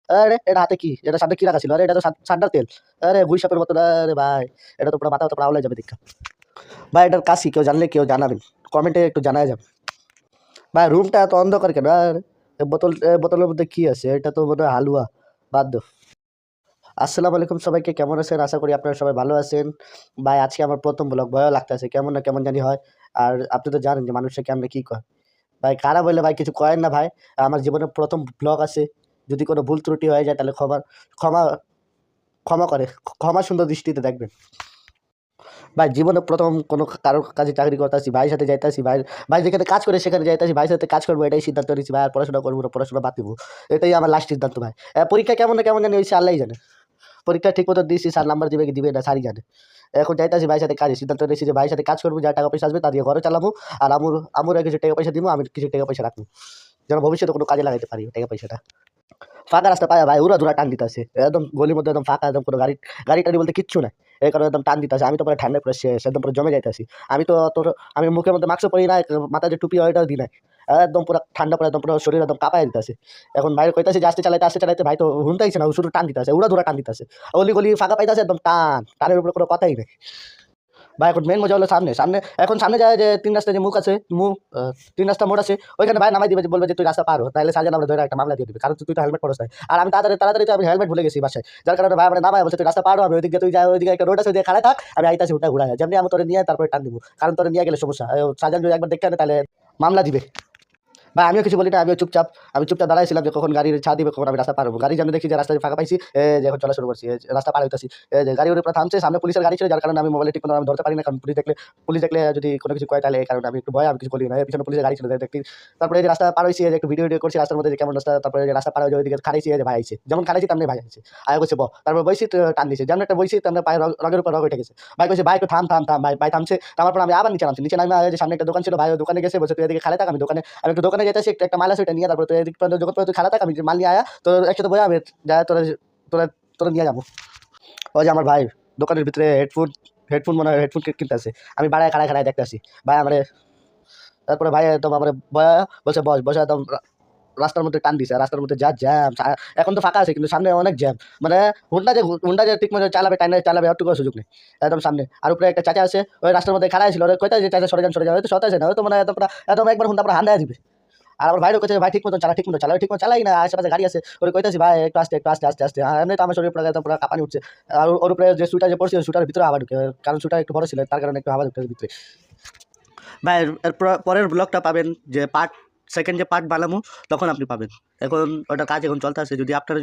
আরে এটা হাতে কি? এটা সামনে কি রাখা ছিল? আরে এটা তো সান্ডার তেল। আরে গুই সাপের মতো। আরে ভাই, এটা তো পুরো মাথা পুরো আউলাই যাবে দেখা। ভাই এটার কাজ কি? কেউ জানলে কেউ জানাবেন। কমেন্টে একটু জানায় যাবেন। ভাই রুমটা এত অন্ধকার কেন? আর বোতলের মধ্যে কি আছে? এটা তো মনে হয় হালুয়া। বাদ দাও। আসসালামু আলাইকুম সবাইকে, কেমন আছেন? আশা করি আপনারা সবাই ভালো আছেন। ভাই আজকে আমার ১ম ব্লগ, ভয়ও লাগতেছে। কেমন না কেমন জানি হয়। আর আপনি তো জানেন যে মানুষে কেমনে কি কয়। ভাই খারাপ হইলে ভাই কিছু কয়েন না ভাই। আমার জীবনের ১ম ব্লগ আছে। যদি কোনো ভুল ত্রুটি হয়ে যায় তাহলে ক্ষমা ক্ষমা করে ক্ষমা সুন্দর দৃষ্টিতে দেখবেন। ভাই জীবনে ১ম কোনো কারো কাজে চাকরি করতাছি, ভাইয়ের সাথে যাইতাছি, ভাই যেখানে কাজ করে সেখানে যাইতাছি, ভাইয়ের সাথে কাজ করবো এটাই সিদ্ধান্ত নিয়েছি ভাই। আর পড়াশোনা করবো না, পড়াশোনা বাদ দিবো। এটাই আমার লাস্ট সিদ্ধান্ত ভাই। পরীক্ষা কেমন না কেমন জানি হইছে আল্লাহই জানে। পরীক্ষা ঠিক মতো দিয়েছি, স্যার নাম্বার দিবে কি দিবে না স্যারই জানে। এখন যাইতাছি ভাইয়ের সাথে কাজে, সিদ্ধান্ত নিয়েছি যে ভাইয়ের সাথে কাজ করবো, যা টাকা পয়সা আসবে তা দিয়ে ঘরে চালাবো। আর আমুরে কিছু টাকা পয়সা দিবো, আমি কিছু টাকা পয়সা রাখবো। যেন ভবিষ্যতে কোনো কাজে লাগাইতে পারি টাকা পয়সাটা। ফাঁকা রাস্তা পায় ভাই উড়াধুরা টান দিতেছে, একদম গলির মধ্যে একদম ফাঁকা, একদম কোনো গাড়ি টাড়ি বলতে কিচ্ছু নাই। এই কারণে একদম টান দিতেছে। আমি তো পুরো ঠান্ডায় পুরো শেষ, একদম পুরো জমে যাইতেছি। আমি তো তোর আমি মুখের মধ্যে মাস্কও পরি নাই, মাথায় যে টুপি হয় ওইটাও দিই নাই। একদম পুরো ঠান্ডা পড়ে, একদম পুরো শরীর একদম কাঁপায় দিতেছে। এখন ভাই কইতাছে যে আস্তে চালাইতে ভাই তো হুনতাইছে না, শুধু টান দিতেছে, উড়াধুরা টান দিতেছে। গলি ফাঁকা পাইতেছে, একদম টানের উপরে কোনো কথাই নেই। ভাই এখন মেন মজা হলো সামনে এখন সামনে যায় যে ৩ রাস্তায় যে মুখ আছে, ৩ রাস্তা মোড় আছে, ওইখানে ভাই নামাই দিবে, যে বলবে যে তুই রাস্তা পার হ, তাহলে সাজান আমরা ধরে একটা মামলা দিয়ে দিবে, কারণ তুই তো হেলমেট পরস নাই। আর আমি তাড়াতাড়ি তো আমি হেলমেট ভুলে গেছি বাসায়, যার কারণে ভাই আমার নামায় বলছে তুই রাস্তা পার হ, আমি ওইদিকে তুই যা, ওইদিকে একটা রোড আছে ওইদিকে খাড়া থাক, আমি আইতাছি ওটা ঘুরাই, যেমনি আমি তোরে নিয়ে তারপরে টান দিব, কারণ তোরে নিয়ে গেলে সমস্যা। সাজান যদি একবার দেখতে আনে তাহলে মামলা দিবে। ভাই আমিও কিছু বলি না, আমি চুপচাপ দাঁড়াইছিলাম যে কখন গাড়ির ছা দিবে, কখন আমি রাস্তা পার হবো। গাড়ি যেন দেখি যে রাস্তায় ফাঁকা পাইছি, যে এখন চলা শুরু করছি, রাস্তা পার হইতেছি। যে গাড়ি ওর উপরে থামছে, সামনে পুলিশের গাড়ি ছিল, যার কারণে আমি মোবাইলে ঠিক মতো আমি ধরতে পারি না, কারণ পুলিশ দেখলে যদি কোনো কিছু কয় তাহলে, এই কারণে আমি একটু ভয়, আমি কিছু বলি না। পিছনে পুলিশের গাড়ি ছিল দেখতে। তারপরে এই যে রাস্তা পার হইছি, এই যে একটু ভিডিও করছি রাস্তার মধ্যে যে কেমন রাস্তা, তারপরে যে রাস্তা পার হয়ে ওইদিকে খাড়াইছি, এই যে ভাই আইছে, যেমন খাড়াইছি তেমনি ভাই আইছে। আয় কইছে তারপর বইছি তো টান দিছে, যেমন একটা বইছি তেমনি পায়ে রগের উপর রগ উঠে গেছে। ভাই কইছে ভাই একটু থাম, ভাই থামছে। তারপর আমি আবার নিচে নামি, যে সামনে একটা দোকান ছিল, ভাই ওই দোকানে গেছে, বলছে তুই এদিকে খাড়া থাক, আমি একটু দোকানে যাইতেছি, একটা মাল আছে ওইটা নিয়ে, তারপর তুই এদিক পর্যন্ত যখন তুই খাড়া থাক, আমি মাল নিয়ে আয়া তোর একসাথে বইয়া আমি যা তোরা তোরা নিয়ে যাবো। ওই যে আমার ভাই দোকানের ভিতরে হেডফোন মনে হয় হেডফোন কিনতে আছে, আমি বাড়ায় খাড়ায় দেখতে আসি। ভাই আমার তারপরে ভাই একদম আমার বয়া বলছে বসে একদম রাস্তার মধ্যে টান দিছে, রাস্তার মধ্যে যা জ্যাম। এখন তো ফাঁকা আছে কিন্তু সামনে অনেক জ্যাম, মানে হুন্ডা যে ঠিক মতো চালাবে অটুকু সুযোগ নেই। একদম সামনে আর উপরে একটা চাচা আছে, ওই রাস্তার মধ্যে খাড়া ছিল, ওই কইতা যে চাচা সরে যান, হয়তো সতাইছে না, হয়তো মানে একদম একবার হুন্ডা পুরো হান্দায় দিবে। আর আমার ভাইরও কইছে ভাই ঠিক মতো চালাই না, আশেপাশে গাড়ি আছে, ওরে কইতাছি ভাই একটু আস্তে। আর এমনি তো আমার শরীর পুরো একদম পুরো কাঁপানি উঠছে। আর ওর উপরে যে সুইটার যে পড়ছে, সুইটারের ভিতরে হাওয়া ঢুকে, কারণ সুইটার একটু বড় ছিল, তার কারণে একটু হাওয়া ঢুকে ভিতরে। ভাই পরের ব্লগটা পাবেন, যে সেকেন্ড যে পার্ট বানাবো তখন আপনি পাবেন। এখন ওটা কাজ এখন চলতে আছে, যদি আপনারা